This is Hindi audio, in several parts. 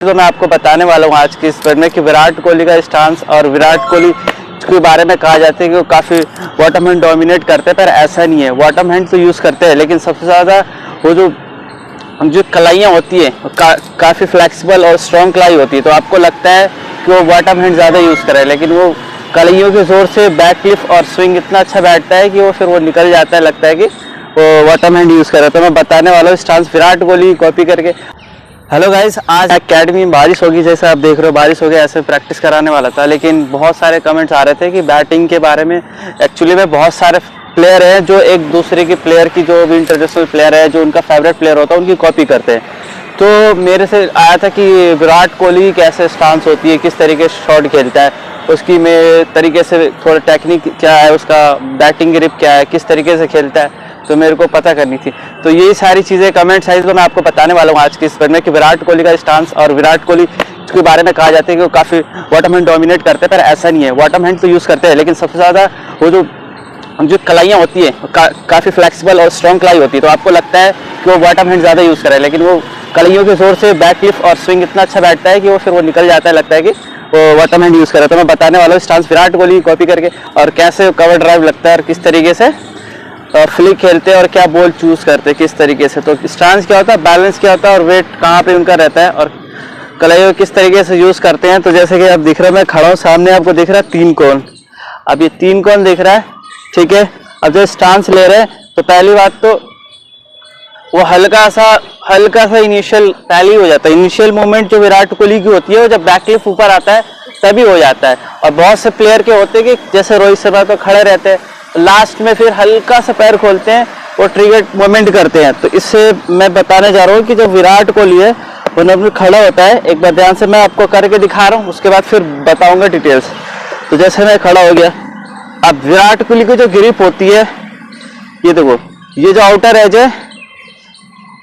तो मैं आपको बताने वाला हूँ आज की इस वीडियो में कि विराट कोहली का स्टांस और विराट कोहली के बारे में कहा जाता है कि वो काफ़ी बॉटम हैंड डोमिनेट करते हैं, पर ऐसा नहीं है। बॉटम हैंड तो यूज़ करते हैं, लेकिन सबसे ज़्यादा वो जो कलाइयाँ होती है काफ़ी फ्लेक्सिबल और स्ट्रॉन्ग कलाई होती है, तो आपको लगता है कि वो बॉटम हैंड ज़्यादा यूज़ करे, लेकिन वो कलाइयों के ज़ोर से बैक फ्लिप और स्विंग इतना अच्छा बैठता है कि वो फिर वो निकल जाता है, लगता है कि वो बॉटम हैंड यूज़ करे। तो मैं बताने वाला हूँ स्टांस विराट कोहली कॉपी करके। हेलो गाइस, आज एकेडमी में बारिश होगी, जैसे आप देख रहे हो बारिश हो गई, ऐसे प्रैक्टिस कराने वाला था, लेकिन बहुत सारे कमेंट्स आ रहे थे कि बैटिंग के बारे में। एक्चुअली में बहुत सारे प्लेयर हैं जो एक दूसरे के प्लेयर की, जो भी इंटरनेशनल प्लेयर है, जो उनका फेवरेट प्लेयर होता है, उनकी कॉपी करते हैं। तो मेरे से आया था कि विराट कोहली कैसे स्टांस होती है, किस तरीके से शॉट खेलता है, उसकी में तरीके से थोड़ा टेक्निक क्या है, उसका बैटिंग ग्रिप क्या है, किस तरीके से खेलता है, तो मेरे को पता करनी थी। तो यही सारी चीज़ें कमेंट साइज को मैं आपको बताने वाला हूँ आज की इस वीडियो में कि विराट कोहली का स्टांस और विराट कोहली के बारे में कहा जाता है कि वो काफ़ी बॉटम हैंड डोमिनेट करते हैं, पर ऐसा नहीं है। बॉटम हैंड तो यूज़ करते हैं, लेकिन सबसे ज़्यादा वो जो कलाइयाँ होती है काफ़ी फ्लेक्सिबल और स्ट्रॉन्ग कलाई होती है, तो आपको लगता है कि वो बॉटम हैंड ज़्यादा यूज़ करे, लेकिन वो कलाइयों के जोर से बैक फ्लिप और स्विंग इतना अच्छा बैठता है कि वो फिर वो निकल जाता है, लगता है कि वो बॉटम हैंड यूज़ करे। तो मैं बताने वाला हूँ स्टांस विराट कोहली कॉपी करके, और कैसे कवर ड्राइव लगता है, और किस तरीके से फ्लिक खेलते हैं, और क्या बॉल चूज करते हैं किस तरीके से। तो स्टांस क्या होता है, बैलेंस क्या होता है, और वेट कहाँ पे उनका रहता है, और कलाइयों किस तरीके से यूज करते हैं। तो जैसे कि आप दिख रहे हैं, मैं खड़ा हूँ, सामने आपको दिख रहा है 3 कोन। अब ये 3 कोन दिख रहा है, ठीक है। अब जो स्टांस ले रहे हैं, तो पहली बात तो वो हल्का सा इनिशियल पहले ही हो जाता है। इनिशियल मूवमेंट जो विराट कोहली की होती है, वो जब बैक फ्लिप ऊपर आता है तभी हो जाता है। और बहुत से प्लेयर के होते हैं कि जैसे रोहित शर्मा तो खड़े रहते हैं, लास्ट में फिर हल्का सा पैर खोलते हैं, वो ट्रिगर मूवमेंट करते हैं। तो इससे मैं बताने जा रहा हूँ कि जो विराट कोहली है वो नॉर्मली खड़ा होता है। एक बार ध्यान से मैं आपको करके दिखा रहा हूँ, उसके बाद फिर बताऊंगा डिटेल्स। तो जैसे मैं खड़ा हो गया, अब विराट कोहली की जो ग्रिप होती है, ये देखो, ये जो आउटर एज है,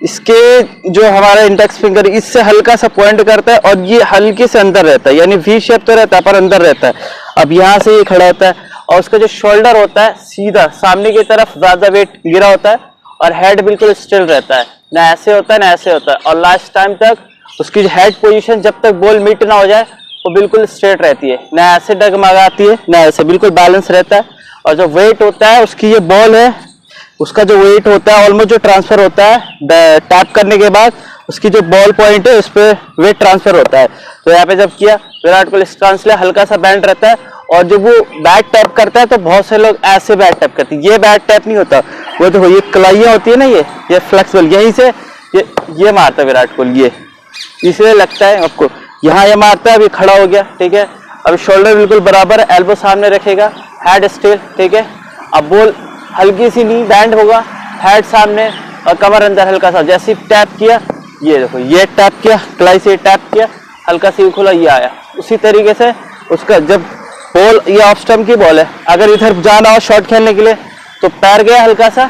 इसके जो हमारा इंडेक्स फिंगर, इससे हल्का सा पॉइंट करता है, और ये हल्के से अंदर रहता है, यानी वी शेप तो रहता है पर अंदर रहता है। अब यहाँ से ये खड़ा होता है, और उसका जो शोल्डर होता है सीधा सामने की तरफ ज्यादा वेट गिरा होता है, और हेड बिल्कुल स्टिल रहता है, ना ऐसे होता है ना ऐसे होता है। और लास्ट टाइम तक उसकी जो हेड पोजीशन, जब तक बॉल मिट ना हो जाए, वो बिल्कुल स्ट्रेट रहती है, ना ऐसे डगमगाती है ना ऐसे, बिल्कुल बैलेंस रहता है। और जो वेट होता है उसकी, ये बॉल है, उसका जो वेट होता है ऑलमोस्ट जो ट्रांसफर होता है टैप करने के बाद, उसकी जो बॉल पॉइंट है उस पर वेट ट्रांसफर होता है। तो यहाँ पे जब किया विराट कोहली स्टांस ले, हल्का सा बैंड रहता है, और जब वो बैट टैप करता है तो बहुत से लोग ऐसे बैट टैप करते हैं, ये बैट टैप नहीं होता। वो देखो, ये कलाइयाँ होती है ना, ये फ्लेक्सिबल, यहीं से ये मारता है विराट कोहली, ये इसलिए लगता है आपको। यहाँ ये मारता है, अभी खड़ा हो गया, ठीक है। अब शोल्डर बिल्कुल बराबर है, एल्बो सामने रखेगा, हेड स्टिल, ठीक है। अब बॉल हल्की सी नी बैंड होगा, हेड सामने और कमर अंदर हल्का सा, जैसे टैप किया, ये देखो, ये टैप किया, कलाई से टैप किया, हल्का सी खुला, ये आया। उसी तरीके से उसका जब बॉल, ये ऑफ स्टंप की बॉल है, अगर इधर जाना हो शॉट खेलने के लिए, तो पैर गया हल्का सा,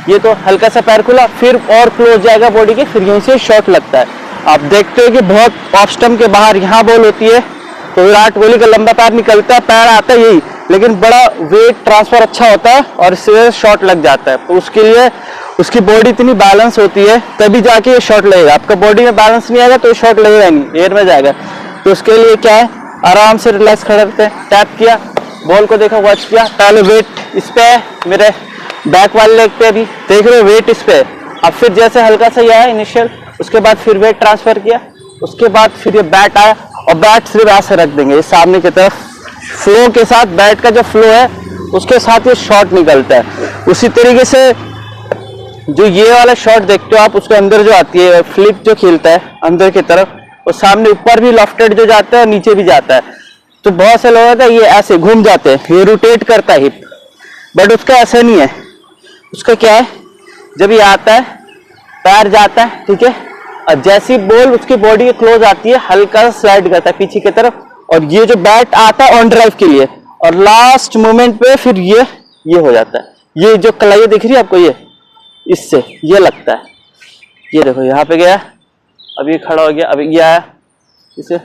ये तो हल्का सा पैर खुला, फिर और क्लोज जाएगा बॉडी के, फिर यहीं से शॉट लगता है। आप देखते हो कि बहुत ऑफ स्टंप के बाहर यहाँ बॉल होती है, तो विराट कोहली का लंबा पैर निकलता है, पैर आता है यही, लेकिन बड़ा वेट ट्रांसफर अच्छा होता है, और इससे शॉट लग जाता है। तो उसके लिए उसकी बॉडी इतनी बैलेंस होती है, तभी जाके ये शॉट लगेगा। आपका बॉडी में बैलेंस नहीं आएगा तो ये शॉट लगेगा नहीं, एयर में जाएगा। तो उसके लिए क्या है, आराम से रिलैक्स खड़े रहते हैं, टैप किया, बॉल को देखा, वॉच किया, पहले वेट इस पे है, मेरे बैक वाले लेग पे अभी देख रहे हो वेट इस पे है। अब फिर जैसे हल्का सा यह है इनिशियल, उसके बाद फिर वेट ट्रांसफर किया, उसके बाद फिर ये बैट आया, और बैट सिर्फ ऐसे रख देंगे ये सामने की तरफ, फ्लो के साथ, बैट का जो फ्लो है उसके साथ ये शॉट निकलता है। उसी तरीके से जो ये वाला शॉट देखते हो आप, उसके अंदर जो आती है फ्लिप जो खेलता है अंदर की तरफ, और सामने ऊपर भी लॉफ्टेड जो जाता है, नीचे भी जाता है। तो बहुत से लोग होते हैं ये ऐसे घूम जाते हैं, ये रोटेट करता है हिप, बट उसका ऐसा नहीं है। उसका क्या है, जब ये आता है पैर जाता है, ठीक है, और जैसी बॉल उसकी बॉडी के क्लोज आती है, हल्का स्लाइड करता है पीछे की तरफ, और ये जो बैट आता है ऑन ड्राइव के लिए, और लास्ट मोमेंट पे फिर ये हो जाता है। ये जो कलाई दिख रही है आपको, ये इससे ये लगता है, ये देखो यहाँ पे गया, अभी खड़ा हो गया, अभी ये आया, इसे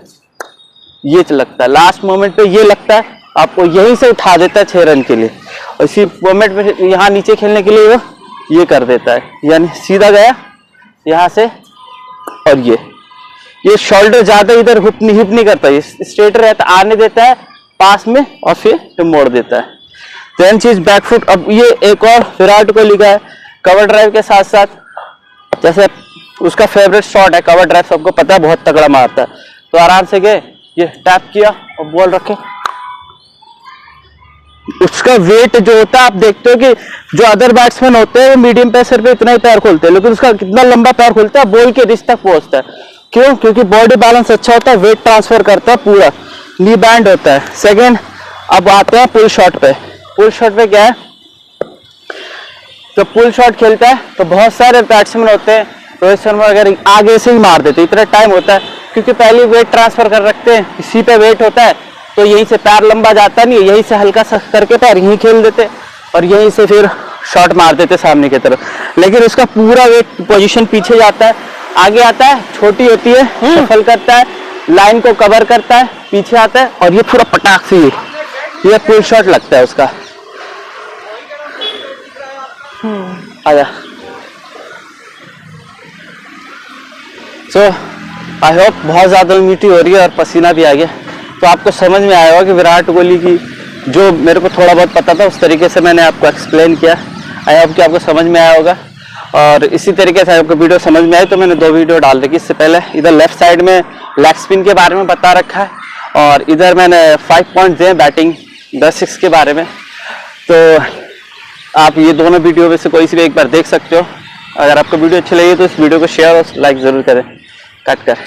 ये लगता है, लास्ट मोमेंट पे ये लगता है, आपको यहीं से उठा देता है 6 रन के लिए। और इसी मोमेंट में यहाँ नीचे खेलने के लिए वो ये कर देता है, यानी सीधा गया यहाँ से, और ये शोल्डर ज्यादा इधर हिप नहीं करता, ये स्ट्रेट रहता, आने देता है पास में और फिर मोड़ देता है। देन चीज बैक फुट। अब ये एक और विराट कोहली का है, कवर ड्राइव के साथ साथ, जैसे उसका फेवरेट शॉट है कवर ड्राइव, सबको पता है बहुत तगड़ा मारता है। तो आराम से गए, ये टैप किया और बॉल रखे। उसका वेट जो होता है, आप देखते हो कि जो अदर बैट्समैन होते हैं वो मीडियम पेसर पे इतना ही पैर खोलते हैं, लेकिन उसका कितना लंबा पैर खोलता है, बॉल के रिस्ट तक पहुंचता है। क्यों? क्योंकि बॉडी बैलेंस अच्छा होता है, वेट ट्रांसफर करता है, पूरा नी बैंड होता है। सेकेंड, अब आते हैं पुल शॉट पे। पुल शॉट पे क्या है, तो पुल शॉट खेलता है तो बहुत सारे बैट्समैन होते हैं, रोहित शर्मा वगैरह आगे से ही मार देते, इतना टाइम होता है क्योंकि पहले वेट ट्रांसफर कर रखते हैं, इसी पे वेट होता है, तो यहीं से पैर लंबा जाता नहीं, यहीं से हल्का सा करके पैर यहीं खेल देते और यहीं से फिर शॉट मार देते सामने की तरफ। लेकिन उसका पूरा वेट पोजीशन पीछे जाता है, आगे आता है, छोटी होती है, सफल करता है, लाइन को कवर करता है, पीछे आता है और ये पूरा पटाख से ये पुल शॉट लगता है उसका। आजा। सो आई होप बहुत ज्यादा ह्यूमिडिटी हो रही है और पसीना भी आ गया, तो आपको समझ में आया होगा कि विराट कोहली की जो मेरे को थोड़ा बहुत पता था उस तरीके से मैंने आपको एक्सप्लेन किया। आई होप कि आपको समझ में आया होगा, और इसी तरीके से आपको वीडियो समझ में आई तो मैंने 2 वीडियो डाल रखी। इससे पहले इधर लेफ्ट साइड में लेग स्पिन के बारे में बता रखा है, और इधर मैंने 5 पॉइंट दिए बैटिंग 10-6 के बारे में। तो आप ये दोनों वीडियो में से कोई सी भी एक बार देख सकते हो। अगर आपको वीडियो अच्छी लगी तो इस वीडियो को शेयर और लाइक ज़रूर करें। कट कर।